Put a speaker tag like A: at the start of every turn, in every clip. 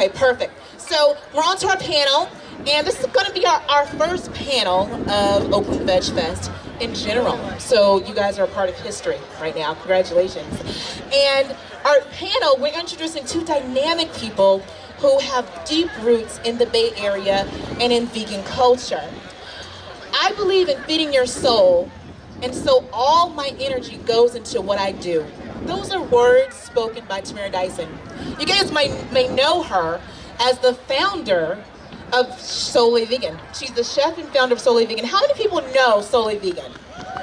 A: Okay, perfect. So we're on to our panel, and this is going to be our first panel of Oakland VegFest in general. So you guys are a part of history right now. Congratulations. And our panel, we're introducing two dynamic people who have deep roots in the Bay Area and in vegan culture. I believe in feeding your soul, and so all my energy goes into what I do. Those are words spoken by Tamearra Dyson. You guys may know her as the founder of Souley Vegan. She's the chef and founder of Souley Vegan. How many people know Souley Vegan? Right?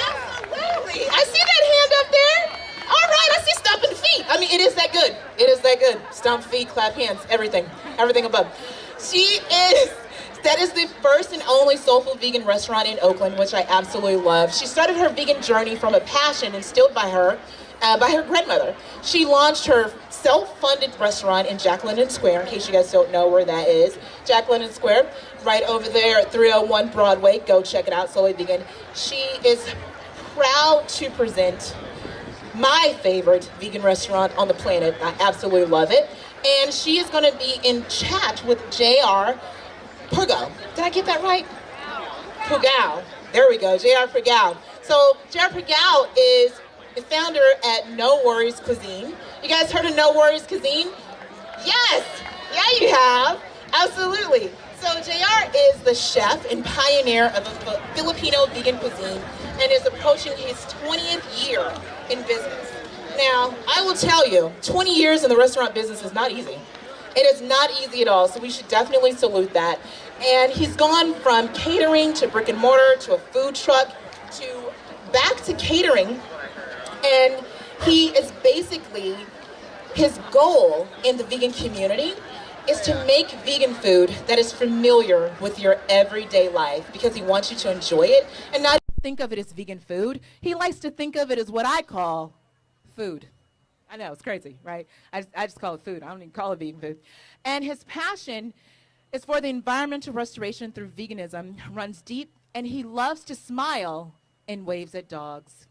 A: Absolutely. I see that hand up there. All right, I see stomping feet. I mean, it is that good. It is that good. Stomp feet, clap hands, everything above. That is the first and only soulful vegan restaurant in Oakland, which I absolutely love. She started her vegan journey from a passion instilled by her grandmother. She launched her self-funded restaurant in Jack London Square, in case you guys don't know where that is. Jack London Square, right over there at 301 Broadway. Go check it out, Souley Vegan. She is proud to present my favorite vegan restaurant on the planet. I absolutely love it. And she is going to be in chat with JR Pugao. Did I get that right? Pugao. There we go, JR Pugao. So JR Pugao is the founder at No Worries Cuisine. You guys heard of No Worries Cuisine? Yes. Yeah, you have. Absolutely. So JR is the chef and pioneer of a Filipino vegan cuisine and is approaching his 20th year in business. Now, I will tell you, 20 years in the restaurant business is not easy. It is not easy at all, so we should definitely salute that. And he's gone from catering to brick and mortar to a food truck to back to catering. And he is basically, his goal in the vegan community is to make vegan food that is familiar with your everyday life because he wants you to enjoy it and not think of it as vegan food. He likes to think of it as what I call food. I know, it's crazy, right? I just call it food. I don't even call it vegan food. And his passion is for the environmental restoration through veganism, runs deep, and he loves to smile and waves at dogs.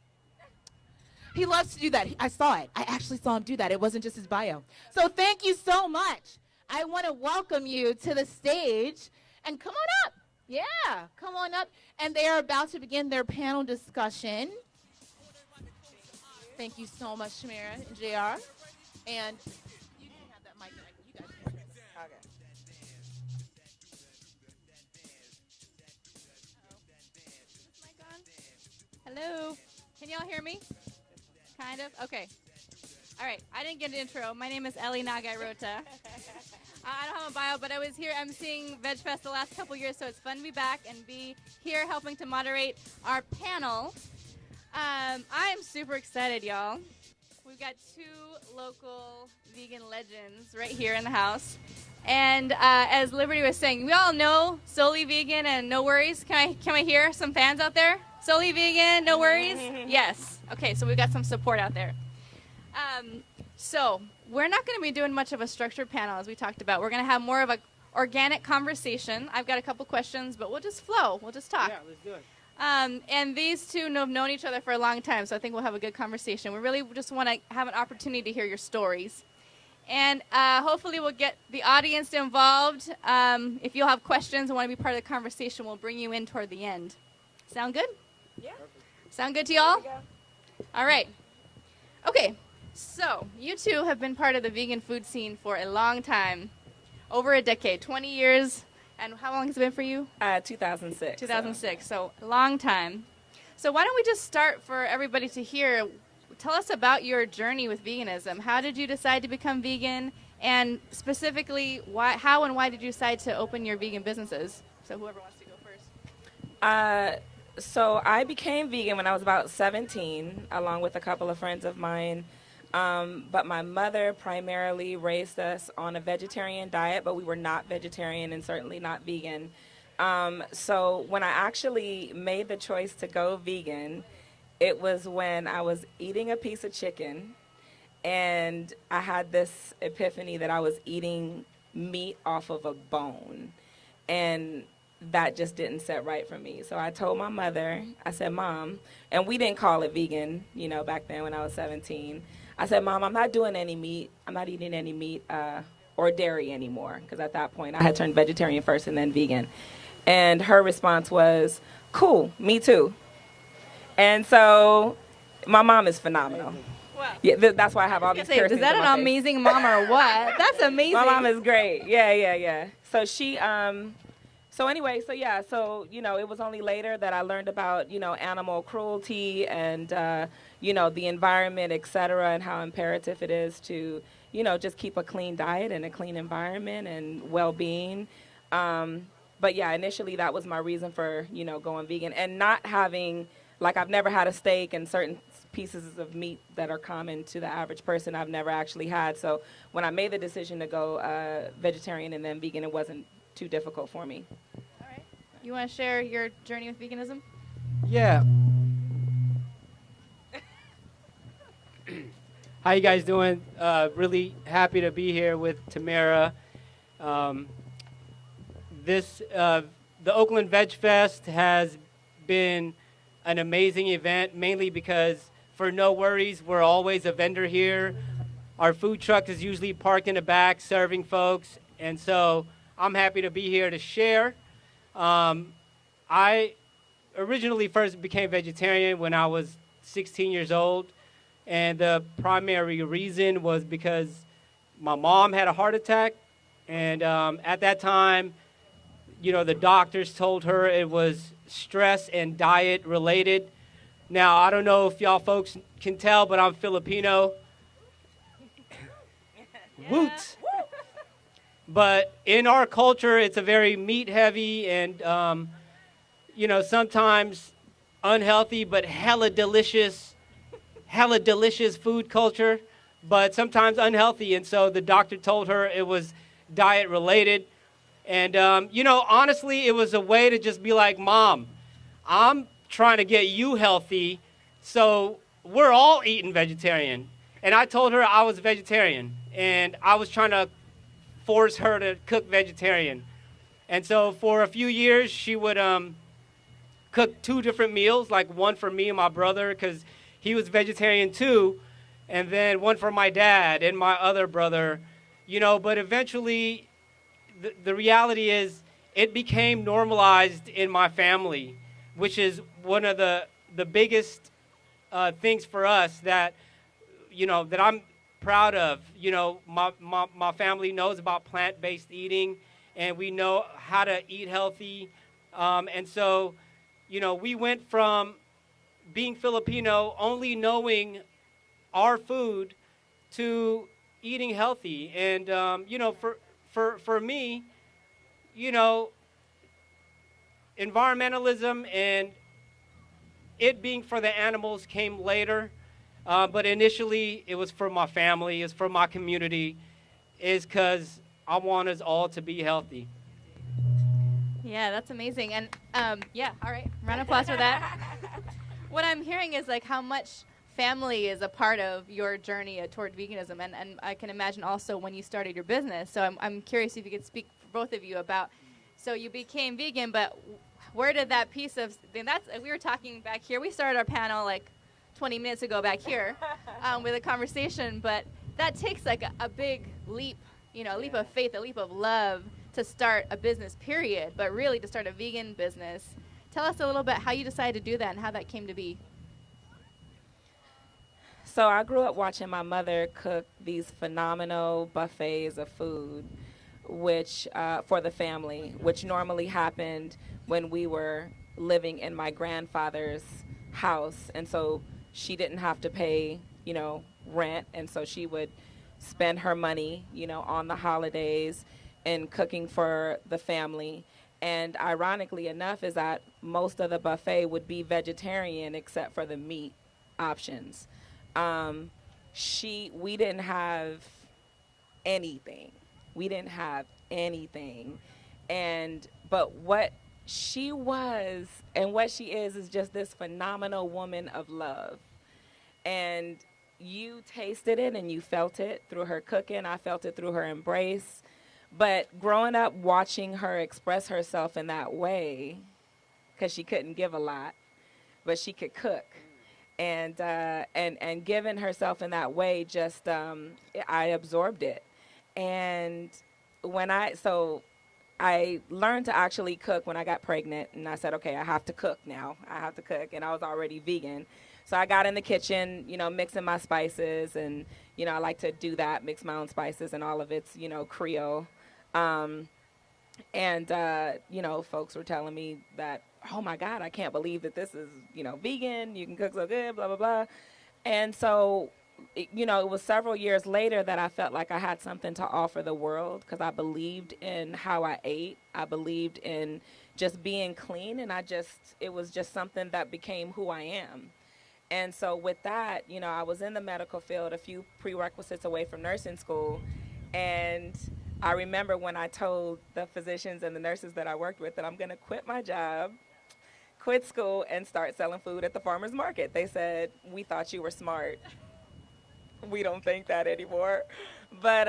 A: He loves to do that. I saw it. I actually saw him do that. It wasn't just his bio. So thank you so much. I want to welcome you to the stage, and come on up. Yeah, come on up. And they are about to begin their panel discussion. Thank you so much, Tamearra and JR. And you can have that mic. You guys can have it. Okay.
B: Hello. Can y'all hear me? Kind of? Okay. All right. I didn't get an intro. My name is Elli Nagai-Rothe. I don't have a bio, but I was here emceeing VegFest the last couple years, so it's fun to be back and be here helping to moderate our panel. I am super excited, y'all. We've got two local vegan legends right here in the house. And as Liberty was saying, we all know Souley Vegan and No Worries. Can I hear some fans out there? Souley Vegan, No Worries? Yes. Okay, so we've got some support out there. So we're not going to be doing much of a structured panel, as we talked about. We're going to have more of an organic conversation. I've got a couple questions, but we'll just flow. We'll just talk.
C: Yeah, let's do it.
B: And these two have known each other for a long time, so I think we'll have a good conversation. We really just want to have an opportunity to hear your stories. And hopefully we'll get the audience involved. If you'll have questions and want to be part of the conversation, we'll bring you in toward the end. Sound good?
C: Yeah.
B: Sound good to y'all? All right. Okay, so you two have been part of the vegan food scene for a long time, over a decade, 20 years. And how long has it been for you?
D: 2006.
B: 2006, so a long time. So why don't we just start for everybody to hear. Tell us about your journey with veganism. How did you decide to become vegan? And specifically, how and why did you decide to open your vegan businesses? So whoever wants to go first.
D: So I became vegan when I was about 17, along with a couple of friends of mine. But my mother primarily raised us on a vegetarian diet, but we were not vegetarian and certainly not vegan. So when I actually made the choice to go vegan, it was when I was eating a piece of chicken and I had this epiphany that I was eating meat off of a bone. And that just didn't set right for me. So I told my mother, I said, Mom, and we didn't call it vegan, back then when I was 17. I said, Mom, I'm not doing any meat. I'm not eating any meat or dairy anymore, because at that point I had turned vegetarian first and then vegan. And her response was, cool, me too. And so my mom is phenomenal.
B: Wow.
D: Yeah, that's why I have all these piercings.
B: Is that
D: in
B: an
D: my face.
B: amazing mom or what? That's amazing.
D: My mom is great. Yeah. So she, so anyway, so yeah, so, you know, it was only later that I learned about, you know, animal cruelty and, you know, the environment, et cetera, and how imperative it is to, you know, just keep a clean diet and a clean environment and well-being. But yeah, initially that was my reason for, you know, going vegan and not having, like, I've never had a steak and certain pieces of meat that are common to the average person I've never actually had. So when I made the decision to go vegetarian and then vegan, it wasn't too difficult for me.
B: All right. You want to share your journey with veganism?
C: Yeah. How you guys doing? Really happy to be here with Tamearra. The Oakland VegFest has been an amazing event, mainly because for no worries, we're always a vendor here. Our food truck is usually parked in the back serving folks, and so I'm happy to be here to share. I originally first became vegetarian when I was 16 years old, and the primary reason was because my mom had a heart attack, and at that time, you know, the doctors told her it was stress and diet related. Now, I don't know if y'all folks can tell, but I'm Filipino. Yeah. Woot! But in our culture, it's a very meat-heavy and, you know, sometimes unhealthy, but hella delicious food culture, but sometimes unhealthy. And so the doctor told her it was diet-related. And, you know, honestly, it was a way to just be like, Mom, I'm trying to get you healthy, so we're all eating vegetarian. And I told her I was vegetarian, and I was trying to force her to cook vegetarian. And so for a few years, she would cook 2 different meals, like one for me and my brother, because he was vegetarian too, and then one for my dad and my other brother, you know, but eventually the reality is it became normalized in my family, which is one of the biggest things for us that, you know, that I'm proud of. You know, my family knows about plant-based eating, and we know how to eat healthy. And so, you know, we went from being Filipino, only knowing our food, to eating healthy. And, you know, for me, you know, environmentalism and it being for the animals came later, but initially it was for my family, it's for my community, is because I want us all to be healthy.
B: Yeah, that's amazing. And yeah, all right, round of applause for that. What I'm hearing is like how much family is a part of your journey toward veganism, and I can imagine also when you started your business. So I'm curious if you could speak for both of you about, so you became vegan, but where did that piece of, we were talking back here, we started our panel like 20 minutes ago back here with a conversation, but that takes like a big leap, you know, a leap of faith, a leap of love to start a business, period, but really to start a vegan business. Tell us a little bit how you decided to do that and how that came to be.
D: So I grew up watching my mother cook these phenomenal buffets of food, which for the family, which normally happened when we were living in my grandfather's house. And so she didn't have to pay, you know, rent. And so she would spend her money, you know, on the holidays and cooking for the family. And ironically enough is that most of the buffet would be vegetarian except for the meat options. We didn't have anything. We didn't have anything. But what she was and what she is just this phenomenal woman of love. And you tasted it and you felt it through her cooking. I felt it through her embrace. But growing up watching her express herself in that way, because she couldn't give a lot, but she could cook. and giving herself in that way, just I absorbed it. And I learned to actually cook when I got pregnant, and I said, okay, I have to cook now. I have to cook, and I was already vegan. So I got in the kitchen, mixing my spices, and, I like to do that, mix my own spices, and all of it's, Creole. Folks were telling me that, oh my God, I can't believe that this is, vegan, you can cook so good, blah, blah, blah. And so it was several years later that I felt like I had something to offer the world, because I believed in how I ate. I believed in just being clean, and it was just something that became who I am. And so with that, I was in the medical field, a few prerequisites away from nursing school. And I remember when I told the physicians and the nurses that I worked with that I'm going to quit my job, quit school, and start selling food at the farmer's market. They said, we thought you were smart. We don't think that anymore. But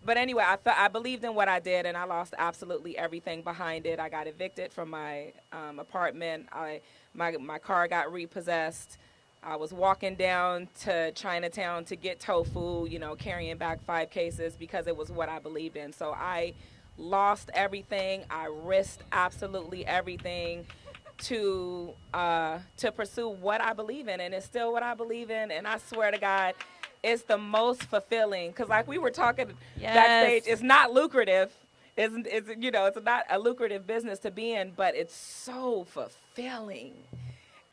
D: anyway, I believed in what I did, and I lost absolutely everything behind it. I got evicted from my apartment. My car got repossessed. I was walking down to Chinatown to get tofu, carrying back 5 cases because it was what I believed in. So I lost everything. I risked absolutely everything to pursue what I believe in, and it's still what I believe in. And I swear to God, it's the most fulfilling, because like we were talking backstage, it's not lucrative. It's not a lucrative business to be in, but it's so fulfilling.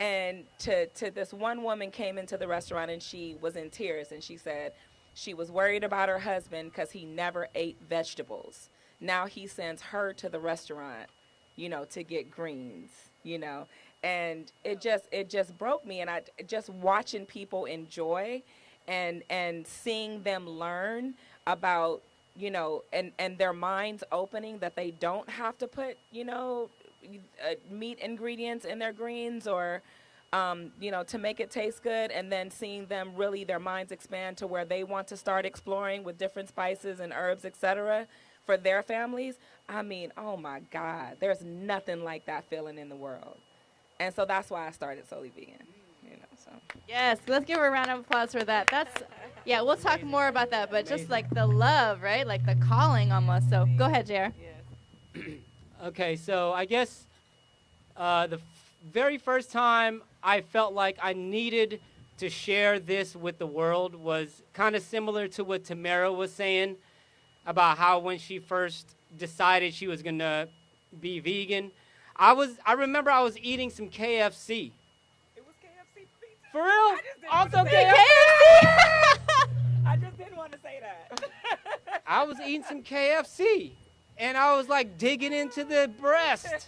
D: And to this one woman came into the restaurant, and she was in tears, and she said she was worried about her husband because he never ate vegetables. Now he sends her to the restaurant, to get greens, and it just broke me. And I just watching people enjoy and seeing them learn about, and their minds opening, that they don't have to put, meat ingredients in their greens or, to make it taste good, and then seeing them really, their minds expand to where they want to start exploring with different spices and herbs, etc., for their families. I mean, oh my God, there's nothing like that feeling in the world. And so that's why I started Souley Vegan. So.
B: Yes, let's give her a round of applause for that. Yeah, we'll talk more about that, but just like the love, right? Like the calling almost. So go ahead, JR.
C: Yes. Okay, so I guess the very first time I felt like I needed to share this with the world was kind of similar to what Tamearra was saying about how when she first decided she was going to be vegan, I remember I was eating some KFC. For real? Also KFC?
D: I just didn't want to say that.
C: I was eating some KFC, and I was like digging into the breast.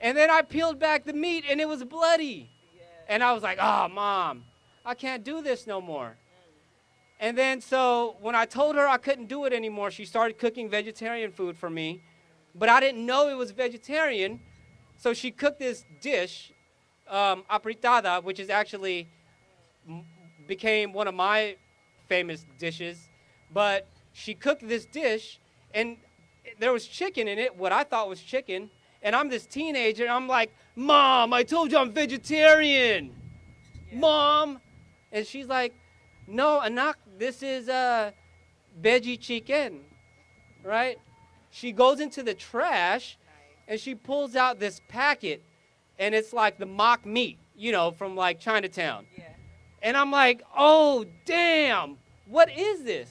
C: And then I peeled back the meat, and it was bloody. Yeah. And I was like, oh, Mom, I can't do this no more. And then so when I told her I couldn't do it anymore, she started cooking vegetarian food for me. But I didn't know it was vegetarian. So she cooked this dish, apritada, which is actually became one of my famous dishes. But she cooked this dish, and there was chicken in it, what I thought was chicken. And I'm this teenager, and I'm like, Mom, I told you I'm vegetarian. Yeah. Mom. And she's like, no, anak, this is veggie chicken, right? She goes into the trash, and she pulls out this packet, and it's like the mock meat, from like Chinatown. Yeah. And I'm like, oh, damn, what is this?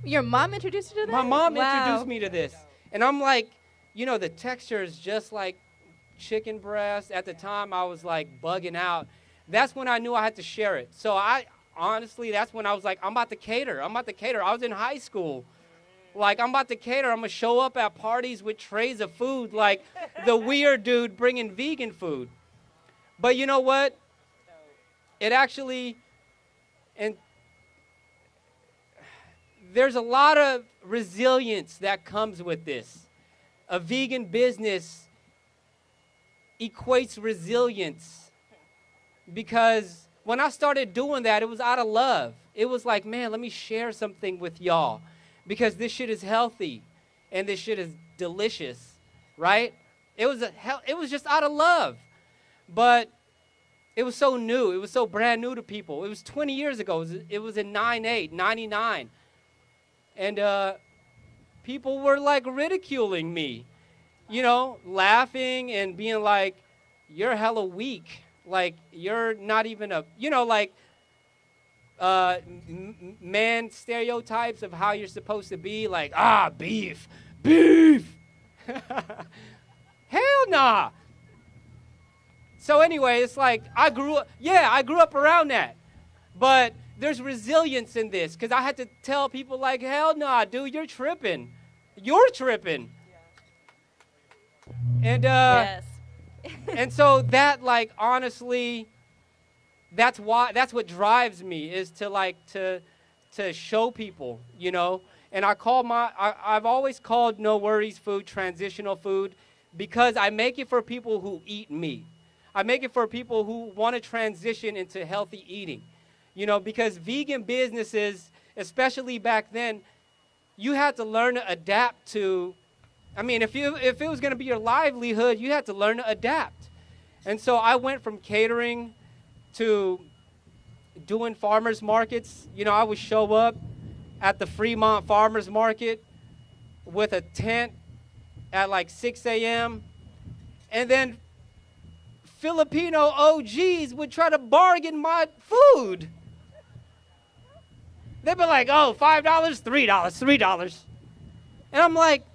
B: Your mom introduced you to that?
C: My mom introduced me to this. And I'm like, the texture is just like chicken breast. At the time, I was like bugging out. That's when I knew I had to share it. So honestly, that's when I was like, I'm about to cater. I was in high school. Like, I'm about to cater. I'm going to show up at parties with trays of food like the weird dude bringing vegan food. But you know what? It actually, and there's a lot of resilience that comes with this. A vegan business equates resilience, because when I started doing that, it was out of love. It was like, man, let me share something with y'all, because this shit is healthy and this shit is delicious, right? It was just out of love. But it was so new. It was so brand new to people. It was 20 years ago. It was in 99. And people were like ridiculing me, you know, laughing and being like, you're hella weak. Like, you're not even a, you know, like man stereotypes of how you're supposed to be. Like, beef. Hell nah. So anyway, it's like I grew up around that. But there's resilience in this because I had to tell people like, hell nah, dude, you're tripping. You're tripping. Yeah. And
B: Yes.
C: and so that, like, honestly, that's what drives me is to show people, you know. And I've always called No Worries Food transitional food because I make it for people who eat meat. I make it for people who want to transition into healthy eating, you know, because vegan businesses, especially back then, you had to learn to adapt to. I mean, if it was going to be your livelihood, you had to learn to adapt. And so I went from catering to doing farmers markets. You know, I would show up at the Fremont Farmers Market with a tent at like 6 a.m. And then Filipino OGs would try to bargain my food. They'd be like, oh, $5, $3. And I'm like,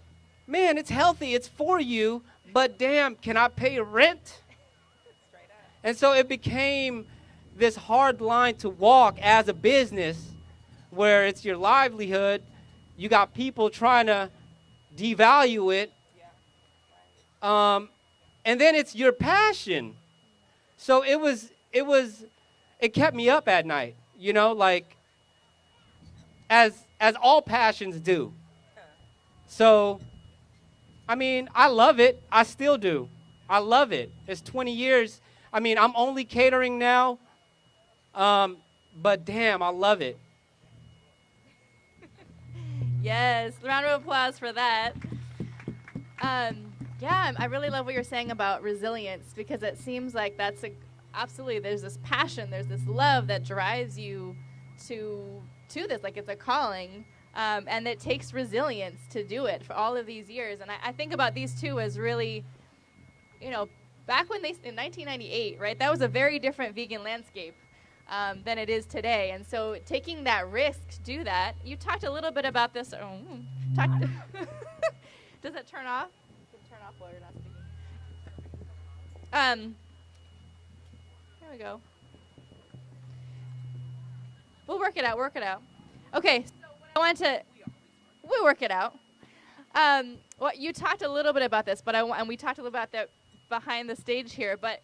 C: man, it's healthy, it's for you, but damn, can I pay rent? And so it became this hard line to walk as a business where it's your livelihood. You got people trying to devalue it. And then it's your passion. So it kept me up at night, you know, like as all passions do. So, I mean, I love it. I still do. I love it. It's 20 years. I mean, I'm only catering now, but damn, I love it.
B: Yes, round of applause for that. Yeah, I really love what you're saying about resilience because it seems like absolutely, there's this passion, there's this love that drives you to this, like it's a calling, and it takes resilience to do it for all of these years. And I think about these two as really, you know, back when in 1998, right, that was a very different vegan landscape than it is today. And so taking that risk to do that, you talked a little bit about this. Does it turn off? Turn off while you're not speaking. There we go. We'll work it out. Okay, so what I want to, we'll work it out. Well, you talked a little bit about this, and we talked a little about that behind the stage here, but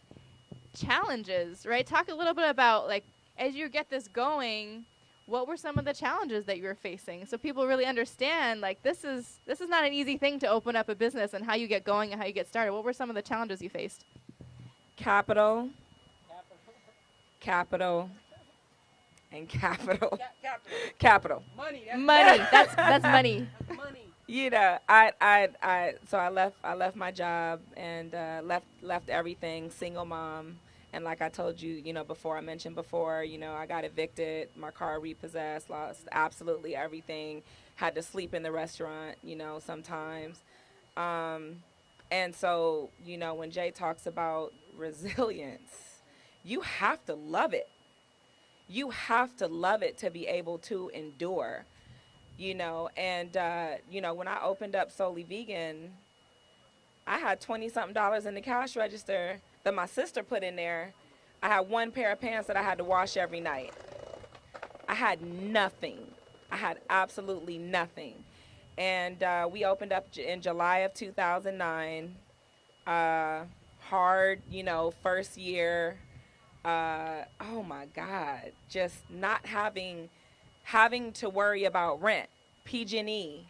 B: challenges, right? Talk a little bit about, like, as you get this going, what were some of the challenges that you were facing? So people really understand, like, this is not an easy thing to open up a business and how you get going and how you get started. What were some of the challenges you faced?
D: Capital.
B: Money. That's money.
D: You know, I left my job and left everything, single mom. And like I told you, you know, I mentioned before, you know, I got evicted, my car repossessed, lost absolutely everything, had to sleep in the restaurant, you know, sometimes. And so, you know, when Jay talks about resilience, you have to love it. You have to love it to be able to endure, you know. And, you know, when I opened up Souley Vegan, I had $20-something in the cash register that my sister put in there. I had one pair of pants that I had to wash every night. I had nothing. I had absolutely nothing. And we opened up in July of 2009. Hard, you know, first year. Oh my God, just not having to worry about rent, PG&E,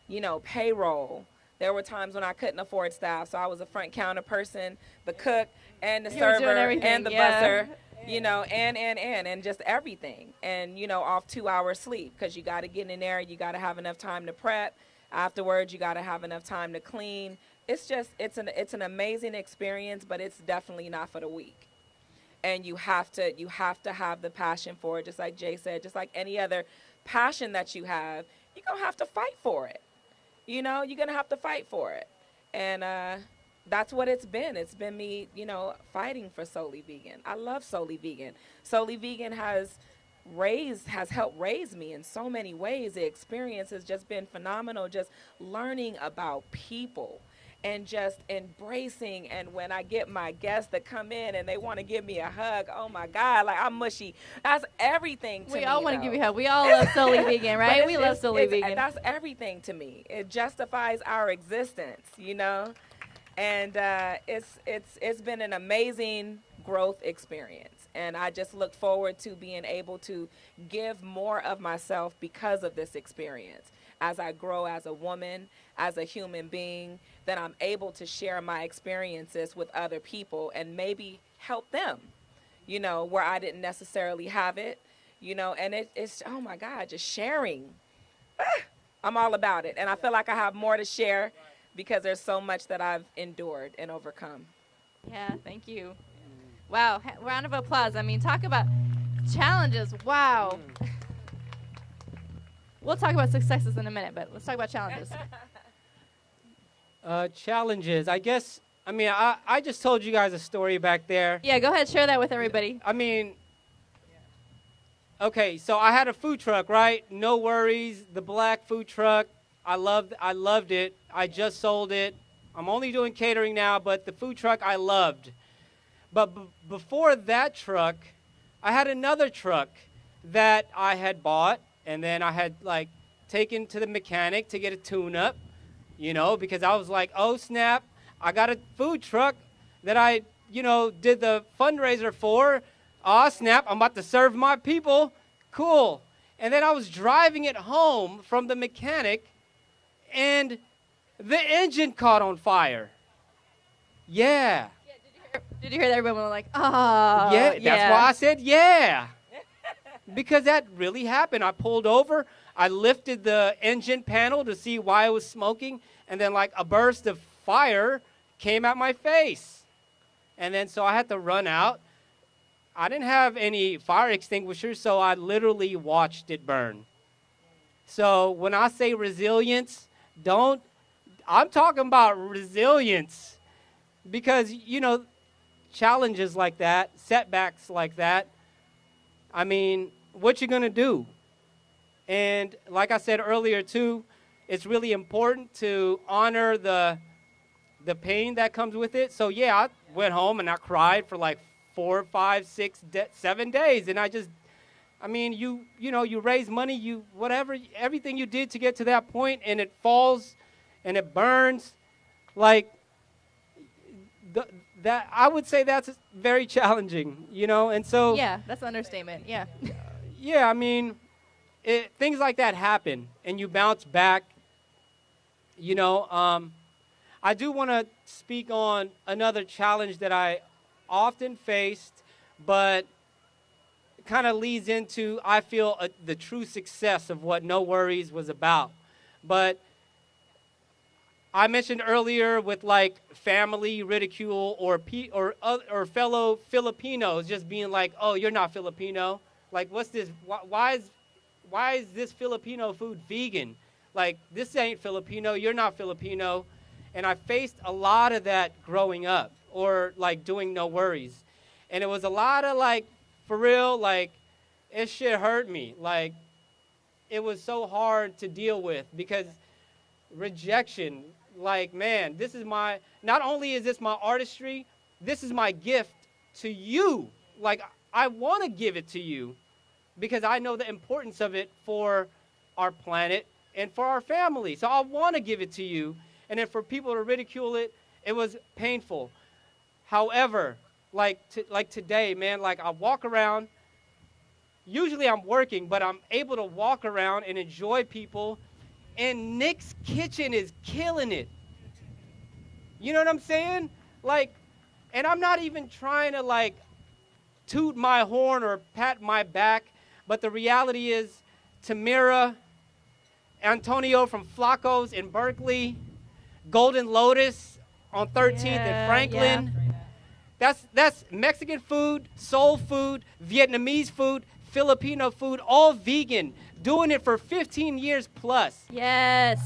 D: you know, payroll. There were times when I couldn't afford staff, so I was a front counter person, the cook and the server and the busser, you know, and just everything. And, you know, off 2 hours sleep because you got to get in there. You got to have enough time to prep. Afterwards, you got to have enough time to clean, it's an amazing experience, but it's definitely not for the weak. And you have to have the passion for it, just like Jay said, just like any other passion that you have, you're gonna have to fight for it. You're gonna have to fight for it. And that's what it's been. It's been me, fighting for Souley Vegan. I love Souley Vegan. Souley Vegan has helped raise me in so many ways. The experience has just been phenomenal, just learning about people and just embracing. And when I get my guests that come in and they want to give me a hug, oh my God, like I'm mushy. That's everything to me.
B: We all want to give you a hug. We all love Souley Vegan, right? We love Souley Vegan.
D: That's everything to me. It justifies our existence, And it's been an amazing growth experience. And I just look forward to being able to give more of myself because of this experience. As I grow as a woman, as a human being, then I'm able to share my experiences with other people and maybe help them, where I didn't necessarily have it, and it's, oh my God, just sharing. I'm all about it. And I feel like I have more to share because there's so much that I've endured and overcome.
B: Yeah, thank you. Wow, round of applause. I mean, talk about challenges. Wow. We'll talk about successes in a minute, but let's talk about challenges.
C: Challenges, I guess. I just told you guys a story back there.
B: Yeah, go ahead, share that with everybody.
C: Okay, so I had a food truck, right? No worries, the black food truck. I loved it. I just sold it. I'm only doing catering now, but the food truck I loved. But before that truck, I had another truck that I had bought, and then I had taken to the mechanic to get a tune-up, because I was like, oh snap, I got a food truck that I, did the fundraiser for. Oh snap, I'm about to serve my people. Cool. And then I was driving it home from the mechanic, and the engine caught on fire. Yeah.
B: Did you hear that? Everyone was like, oh.
C: Yeah, that's why I said yeah. Because that really happened. I pulled over. I lifted the engine panel to see why it was smoking. And then a burst of fire came at my face. And then so I had to run out. I didn't have any fire extinguishers, so I literally watched it burn. So when I say resilience, I'm talking about resilience. Because, challenges like that, setbacks like that, what you going to do? And like I said earlier, too, it's really important to honor the pain that comes with it. So, yeah, I went home and I cried for 4, 5, 6, 7 days. And I just, you raise money, everything you did to get to that point, and it falls and it burns. That I would say that's very challenging, and so.
B: Yeah, that's an understatement, yeah.
C: Yeah, things like that happen, and you bounce back. I do want to speak on another challenge that I often faced, but kind of leads into, I feel, the true success of what No Worries was about. But I mentioned earlier with family ridicule or fellow Filipinos just being like, oh, you're not Filipino. What's this? Why is this Filipino food vegan? This ain't Filipino. You're not Filipino. And I faced a lot of that growing up or doing No Worries. And it was a lot of for real, it shit hurt me. It was so hard to deal with because rejection, man, not only is this my artistry, this is my gift to you. I want to give it to you because I know the importance of it for our planet and for our family. So I want to give it to you. And then for people to ridicule it, it was painful. However, today, man, I walk around, usually I'm working, but I'm able to walk around and enjoy people. And Nick's Kitchen is killing it. You know what I'm saying? And I'm not even trying to toot my horn or pat my back, but the reality is Tamearra, Antonio from Flacco's in Berkeley, Golden Lotus, on 13th in Franklin. That's Mexican food, soul food, Vietnamese food, Filipino food, all vegan, doing it for 15 years plus.
B: Yes.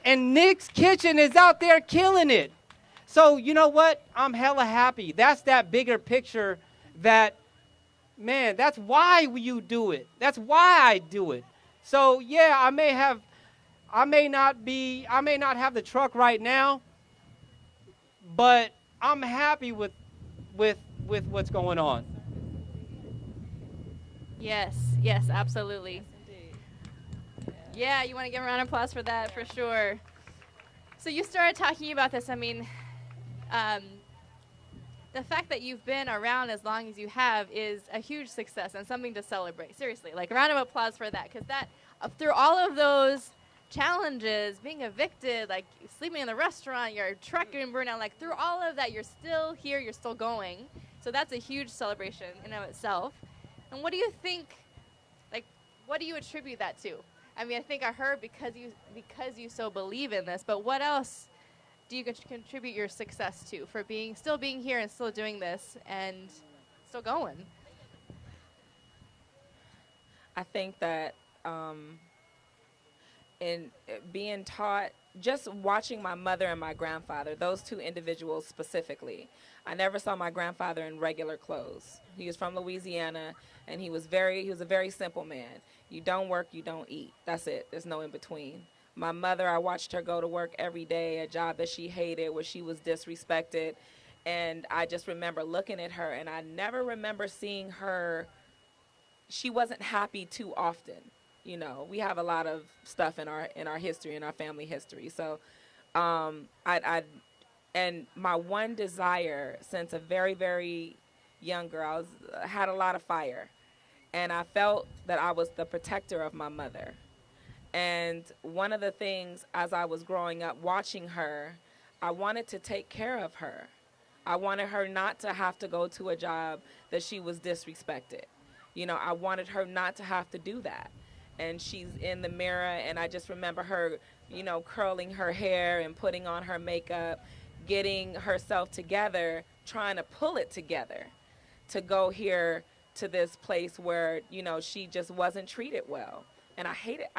C: And Nick's Kitchen is out there killing it. So you know what? I'm hella happy. That's that bigger picture that, man, that's why you do it. That's why I do it. So yeah, I may not have the truck right now, but I'm happy with what's going on.
B: Yes, absolutely. Yeah, you want to give a round of applause for that, for sure. So you started talking about this. I mean, the fact that you've been around as long as you have is a huge success and something to celebrate. Seriously, like a round of applause for that, because that through all of those challenges, being evicted, like sleeping in the restaurant, your truck getting burned out, like through all of that, you're still here, you're still going. So that's a huge celebration in and of itself. And what do you think, like, what do you attribute that to? I mean, I think I heard because you so believe in this, but what else do you contribute your success to for still being here and still doing this and still going?
D: I think that in being taught, just watching my mother and my grandfather, those two individuals specifically. I never saw my grandfather in regular clothes. He was from Louisiana, and he was a very simple man. You don't work, you don't eat. That's it. There's no in between. My mother, I watched her go to work every day, a job that she hated, where she was disrespected. And I just remember looking at her, and I never remember seeing her. She wasn't happy too often. You know, we have a lot of stuff in our history, in our family history. So, and my one desire since a very, very young girl, I had a lot of fire, and I felt that I was the protector of my mother. And one of the things as I was growing up, watching her, I wanted to take care of her. I wanted her not to have to go to a job that she was disrespected. You know, I wanted her not to have to do that. And she's in the mirror, and I just remember her, you know, curling her hair and putting on her makeup, getting herself together, trying to pull it together to go here to this place where, you know, she just wasn't treated well. And I hate it.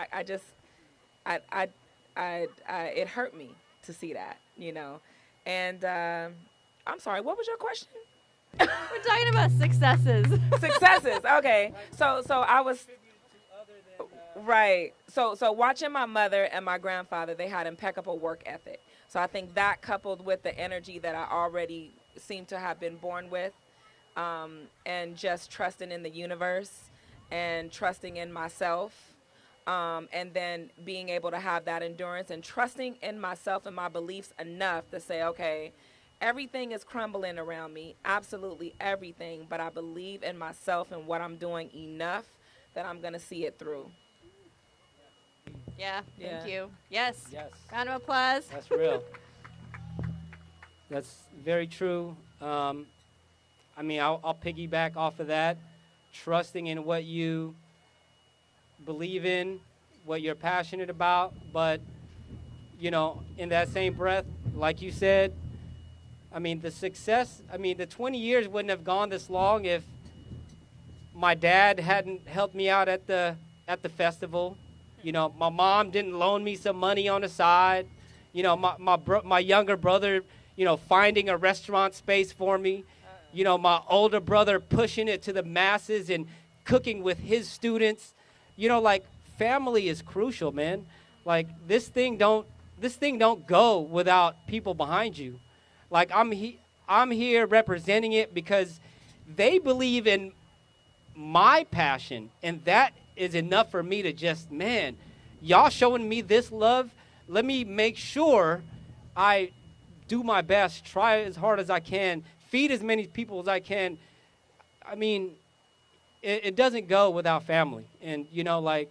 D: It hurt me to see that, you know. And I'm sorry, what was your question?
B: We're talking about successes.
D: Successes, okay. So I was, right. So watching my mother and my grandfather, they had impeccable work ethic. So I think that coupled with the energy that I already seem to have been born with, and just trusting in the universe and trusting in myself, and then being able to have that endurance and trusting in myself and my beliefs enough to say, okay, everything is crumbling around me, absolutely everything, but I believe in myself and what I'm doing enough that I'm going to see it through.
B: Yeah, thank you. Yes.
C: Yes.
B: Round of applause.
C: That's real. That's very true. I mean, I'll piggyback off of that. Trusting in what you believe in, what you're passionate about, but, you know, in that same breath, like you said, I mean, the 20 years wouldn't have gone this long if my dad hadn't helped me out at the festival. You know, my mom didn't loan me some money on the side. You know, my younger brother, you know, finding a restaurant space for me. You know, my older brother pushing it to the masses and cooking with his students. You know, like, family is crucial, man. Like, this thing don't go without people behind you. Like, I'm here representing it because they believe in my passion, and that is enough for me to just, man, y'all showing me this love. Let me make sure I do my best, try as hard as I can, feed as many people as I can. I mean, it doesn't go without family. And, you know, like,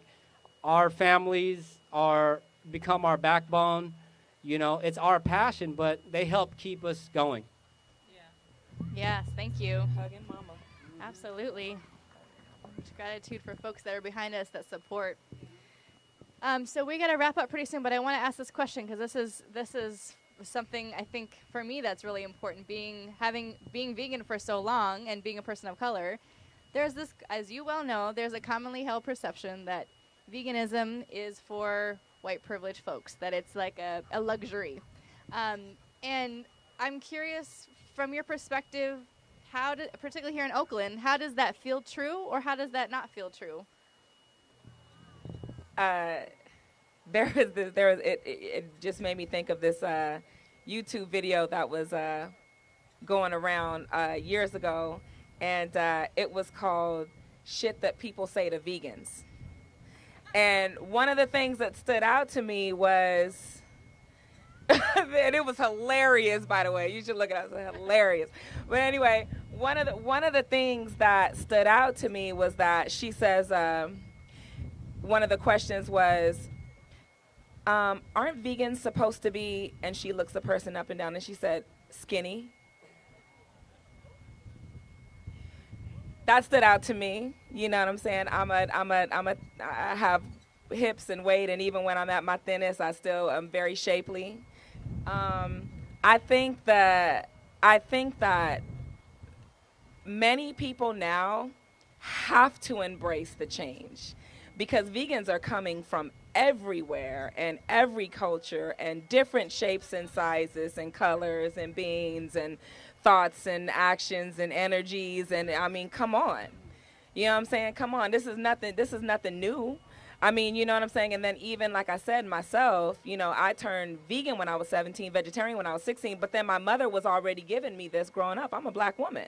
C: our families become our backbone. You know, it's our passion, but they help keep us going.
D: Yeah.
B: Yes, thank you.
D: Hugging mama.
B: Absolutely. Much gratitude for folks that are behind us that support. So we got to wrap up pretty soon, but I want to ask this question because this is something I think for me that's really important, being vegan for so long and being a person of color. There's this, as you well know, there's a commonly held perception that veganism is for white privileged folks, that it's like a luxury. And I'm curious, from your perspective, particularly here in Oakland, how does that feel true, or how does that not feel true?
D: It just made me think of this YouTube video that was going around years ago, and it was called "Shit That People Say to Vegans." And one of the things that stood out to me was, and it was hilarious, by the way. You should look it up. It's hilarious. But anyway, one of the things that stood out to me was that she says, one of the questions was, aren't vegans supposed to be, and she looks the person up and down and she said, skinny? That stood out to me. You know what I'm saying? I have hips and weight, and even when I'm at my thinnest, I'm very shapely. I think that many people now have to embrace the change, because vegans are coming from everywhere and every culture and different shapes and sizes and colors and beings and thoughts and actions and energies. And I mean, come on. You know what I'm saying? Come on. This is nothing new. I mean, you know what I'm saying? And then even, like I said, myself, you know, I turned vegan when I was 17, vegetarian when I was 16, but then my mother was already giving me this growing up. I'm a black woman.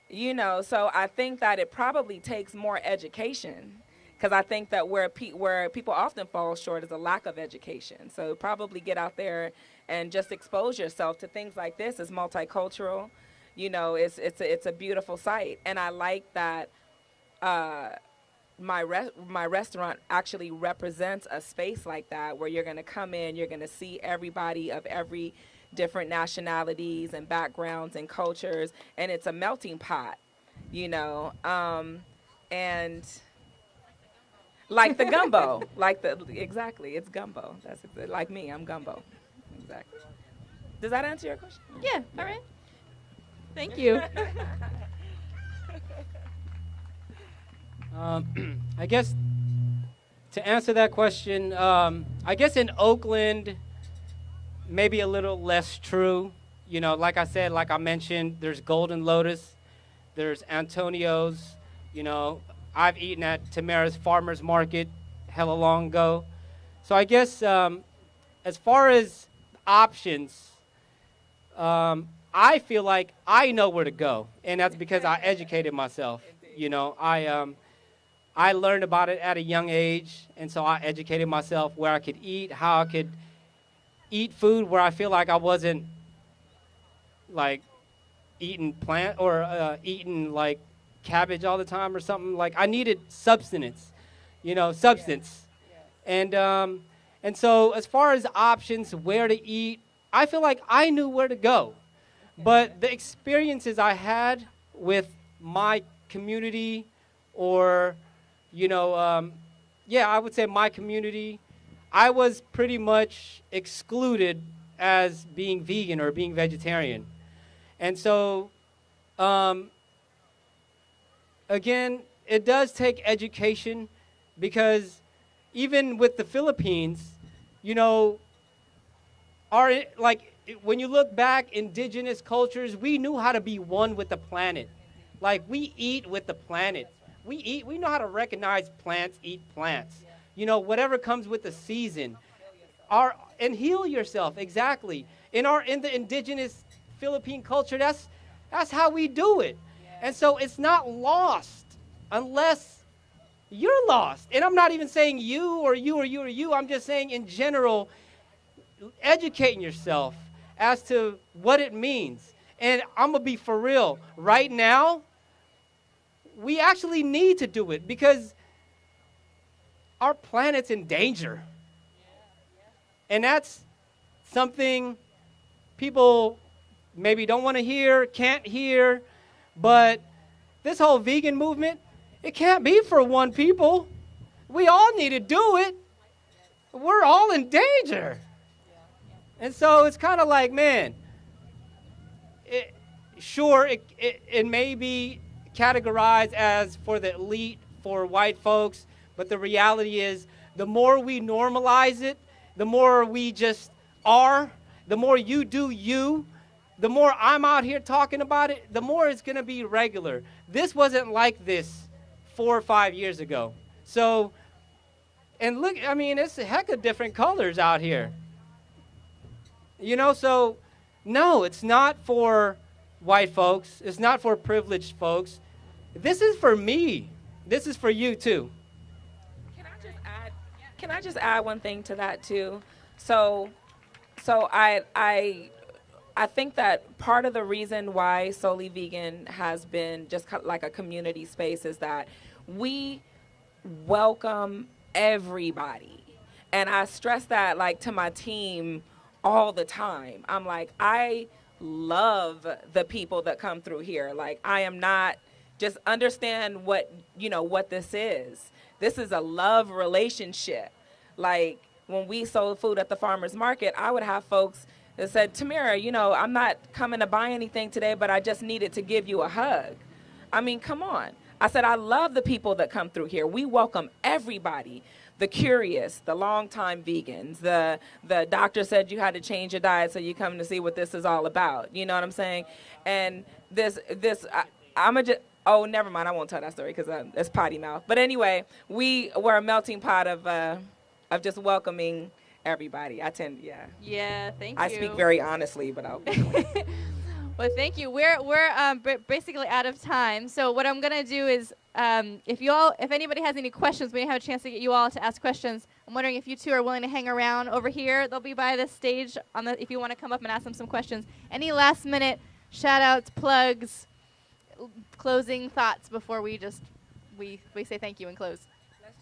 D: You know, so I think that it probably takes more education, because I think that where people often fall short is a lack of education. So probably get out there and just expose yourself to things like this. It's multicultural. You know, it's a beautiful sight. And I like that my restaurant actually represents a space like that, where you're going to come in, you're going to see everybody of every different nationalities and backgrounds and cultures, and it's a melting pot, you know, and like the gumbo, exactly, it's gumbo. That's like me, I'm gumbo, exactly. Does that answer your question?
B: Yeah, all right. Thank you.
C: I guess to answer that question, I guess in Oakland, maybe a little less true. You know, like I said, like I mentioned, there's Golden Lotus, there's Antonio's. You know, I've eaten at Tamearra's Farmer's Market hella long ago. So I guess as far as options, I feel like I know where to go, and that's because I educated myself. You know, I learned about it at a young age, and so I educated myself where I could eat, how I could eat food where I feel like I wasn't like eating plant or eating like cabbage all the time or something. Like I needed substance, you know, substance. Yeah. And so as far as options, where to eat, I feel like I knew where to go. But the experiences I had with my community, or, you know, I would say my community, I was pretty much excluded as being vegan or being vegetarian. And so, again, it does take education, because even with the Philippines, you know, when you look back, indigenous cultures, we knew how to be one with the planet. Like, we eat with the planet. We know how to recognize plants, eat plants. You know, whatever comes with the season. And heal yourself, exactly. In the indigenous Philippine culture, that's how we do it. And so it's not lost unless you're lost. And I'm not even saying you or you or you or you. I'm just saying in general, educating yourself as to what it means. And I'm going to be for real. Right now, we actually need to do it, because our planet's in danger. And that's something people maybe don't want to hear, can't hear, but this whole vegan movement, it can't be for one people. We all need to do it. We're all in danger. And so it's kind of like, man, it may be categorized as for the elite, for white folks, but the reality is the more we normalize it, the more we just are, the more you do you, the more I'm out here talking about it, the more it's going to be regular. This wasn't like this 4 or 5 years ago. So, and look, I mean, it's a heck of different colors out here. You know, so no, it's not for white folks. It's not for privileged folks. This is for me. This is for you too.
D: Can I just add one thing to that too? So I think that part of the reason why Souley Vegan has been just like a community space is that we welcome everybody. And I stress that like to my team all the time. I'm like, I love the people that come through here. Like, I am not, just understand what, you know, what this is. This is a love relationship. Like, when we sold food at the farmer's market, I would have folks that said, Tamearra, you know, I'm not coming to buy anything today, but I just needed to give you a hug. I mean, come on. I said, I love the people that come through here. We welcome everybody. The curious, the longtime vegans, the doctor said you had to change your diet, so you come to see what this is all about. You know what I'm saying? And oh, never mind. I won't tell that story because it's potty mouth. But anyway, we're a melting pot of just welcoming everybody.
B: Yeah, thank you.
D: I speak very honestly, but I'll.
B: Well, thank you. We're basically out of time. So what I'm gonna do is, if anybody has any questions, we have a chance to get you all to ask questions. I'm wondering if you two are willing to hang around over here. They'll be by the stage if you want to come up and ask them some questions. Any last minute shout outs, plugs, closing thoughts before we say thank you and close.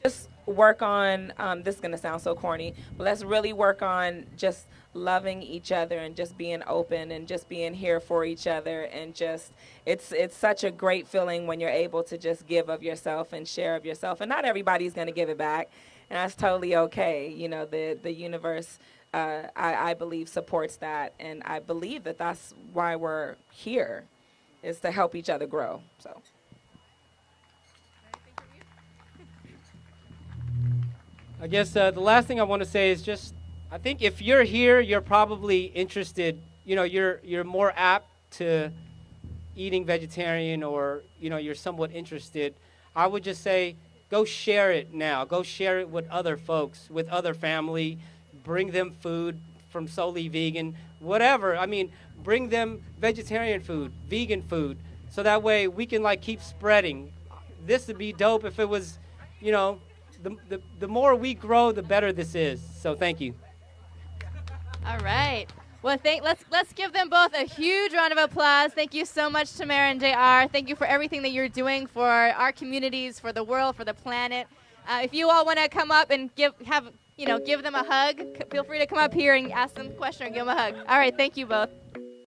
D: Just work on, this is going to sound so corny, but let's really work on just loving each other and just being open and just being here for each other. And just, it's such a great feeling when you're able to just give of yourself and share of yourself. And not everybody's going to give it back, and that's totally okay. You know, the universe, I believe, supports that. And I believe that that's why we're here, is to help each other grow. So.
C: I guess the last thing I want to say is just, I think if you're here, you're probably interested, you know, you're more apt to eating vegetarian, or, you know, you're somewhat interested. I would just say, go share it now. Go share it with other folks, with other family. Bring them food from Souley Vegan, whatever. I mean, bring them vegetarian food, vegan food, so that way we can like keep spreading. This would be dope if it was, you know, the more we grow, the better this is. So thank you.
B: All right. Well, let's give them both a huge round of applause. Thank you so much, Tamearra and JR. Thank you for everything that you're doing for our communities, for the world, for the planet. If you all want to come up and give them a hug, feel free to come up here and ask them a question or give them a hug. All right. Thank you both.